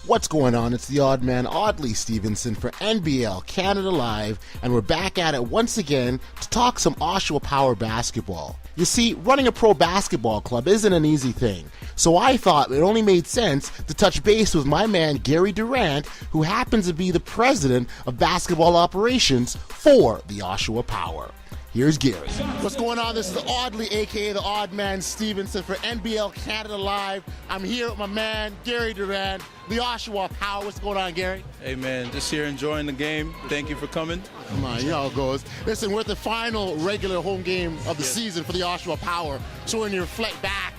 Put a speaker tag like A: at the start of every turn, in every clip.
A: What's going on? It's the Audman, Audley Stevenson for NBL Canada Live, and we're back at it once again to talk some Oshawa Power basketball. You see, running a pro basketball club isn't an easy thing, so I thought it only made sense to touch base with my man Gary Durrant, who happens to be the president of basketball operations for the Oshawa Power. Here's Gary. What's going on? This is the Audley, a.k.a. the Oddman Stevenson for NBL Canada Live. I'm here with my man, Gary Durrant, the Oshawa Power. What's going on, Gary?
B: Hey, man, just here enjoying the game. Thank you for coming.
A: Come on, you know how it goes. Listen, we're at the final regular home game of the season for the Oshawa Power. So when you reflect back,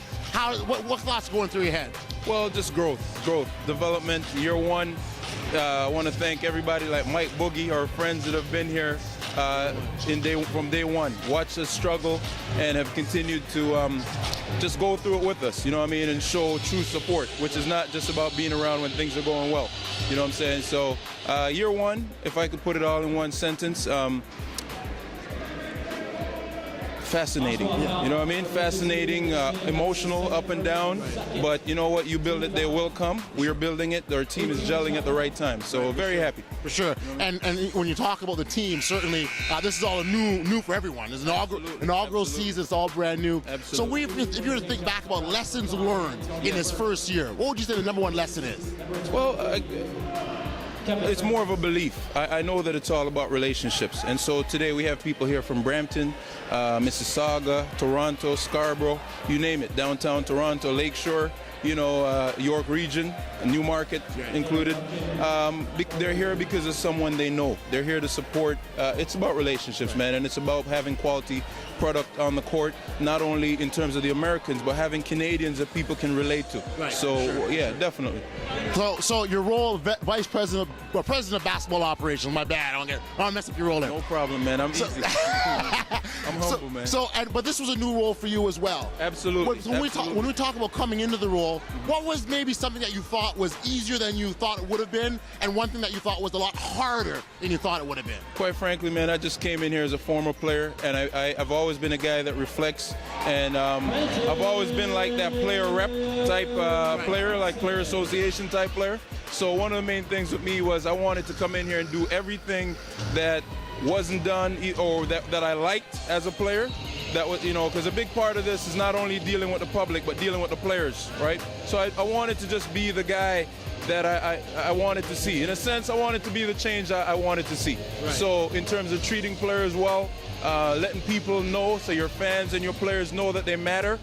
A: what thoughts are going through your head?
B: Well, just growth, development, year one. I want to thank everybody like Mike Boogie, our friends that have been here from day one, watched us struggle and have continued to just go through it with us, you know what I mean, and show true support, which is not just about being around when things are going well, you know what I'm saying? So year one, if I could put it all in one sentence, fascinating, you know what I mean? Fascinating, emotional, up and down, but you know what? You build it, they will come. We are building it. Our team is gelling at the right time, so very happy.
A: For sure. And when you talk about the team, certainly this is all new for everyone. It's inaugural season. It's all brand new.
B: Absolutely.
A: So if you were to think back about lessons learned in this first year, what would you say the number one lesson is?
B: Well, it's more of a belief. I know that it's all about relationships. And so today we have people here from Brampton, Mississauga, Toronto, Scarborough, you name it, downtown Toronto, Lakeshore, you know, York region, Newmarket included. They're here because of someone they know. They're here to support. It's about relationships, man, and it's about having quality product on the court, not only in terms of the Americans, but having Canadians that people can relate to. Right. So, sure. Yeah, definitely.
A: So your role, Vice President, President of Basketball Operations, my bad, I don't mess up your role there.
B: No problem, man, I'm easy. I'm humble, man.
A: But this was a new role for you as well.
B: Absolutely.
A: When we talk about coming into the role, what was maybe something that you thought was easier than you thought it would have been, and one thing that you thought was a lot harder than you thought it would have been?
B: Quite frankly, man, I just came in here as a former player, and I've always been a guy that reflects, and I've always been like that player rep type player, like player association type player. So one of the main things with me was I wanted to come in here and do everything that wasn't done or that I liked as a player. That was, you know, because a big part of this is not only dealing with the public, but dealing with the players, right? So I wanted to just be the guy that I wanted to see. In a sense, I wanted to be the change I wanted to see. Right. So in terms of treating players well, letting people know, so your fans and your players know that they matter.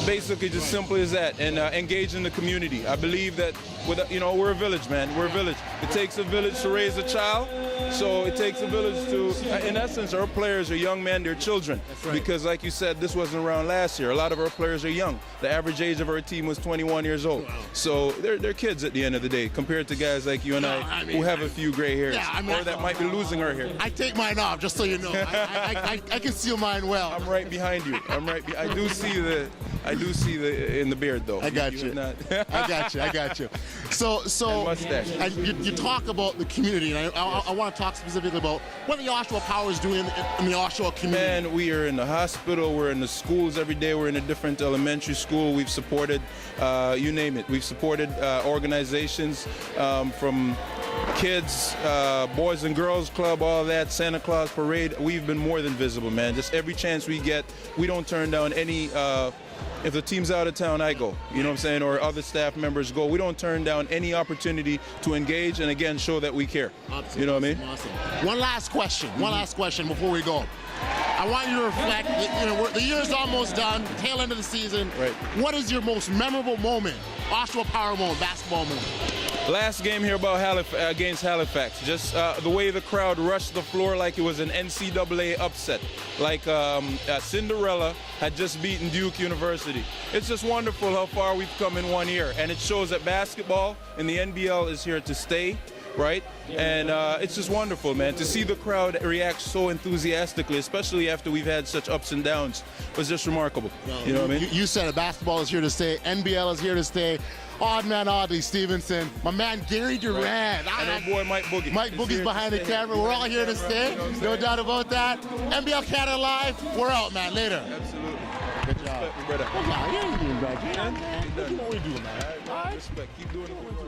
B: Basically, just simply as that, and engage in the community. I believe that, we're a village, man. We're a village. It takes a village to raise a child, so it takes a village to, in essence, our players are young men, they're children. That's right. Because like you said, this wasn't around last year. A lot of our players are young. The average age of our team was 21 years old. Wow. So they're kids at the end of the day, compared to guys like you and I who have a few gray hairs, or that might be losing our hair.
A: I take mine off, just so you know. I conceal mine well.
B: I'm right behind you. I do see the in the beard though.
A: I got you. I got you. So and you talk about the community, and I want to talk specifically about what the Oshawa Power is doing in the Oshawa community.
B: Man, we are in the hospital, we're in the schools every day, we're in a different elementary school. We've supported, you name it. We've supported organizations from kids, Boys and Girls Club, all that, Santa Claus Parade. We've been more than visible, man. Just every chance we get, we don't turn down any. If the team's out of town, I go, you know what I'm saying, or other staff members go. We don't turn down any opportunity to engage and, again, show that we care. Absolutely. You know what I mean?
A: Awesome. One last question before we go. I want you to reflect, the year's almost done, tail end of the season.
B: Right.
A: What is your most memorable moment, Oshawa Power moment, basketball moment?
B: Last game here against Halifax, just the way the crowd rushed the floor like it was an NCAA upset, like Cinderella had just beaten Duke University. It's just wonderful how far we've come in 1 year, and it shows that basketball in the NBL is here to stay. right? And it's just wonderful, man, to see the crowd react so enthusiastically, especially after we've had such ups and downs, was just remarkable. You know what I mean?
A: You said it, basketball is here to stay, NBL is here to stay. Oddman Audley Stevenson, my man Gary Durrant.
B: Right. And our boy Mike Boogie.
A: Mike Boogie's behind the camera. We're all here to stay. No doubt about that. NBL Canada Live. We're out, man. Later.
B: Absolutely.
A: Good job.
B: Respect, brother.
A: Oh, yeah, you ain't doing bad,
B: Yeah,
A: man.
B: keep doing
A: You know what we doing, man.
B: All right, respect. Keep doing it.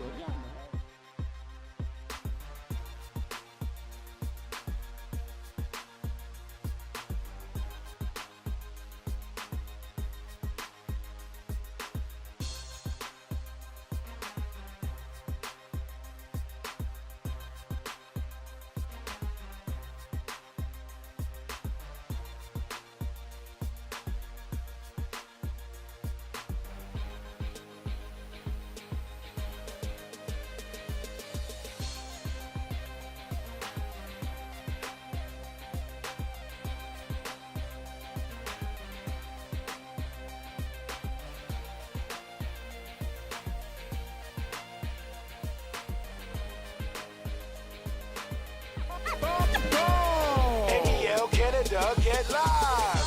C: NBL Canada, get live!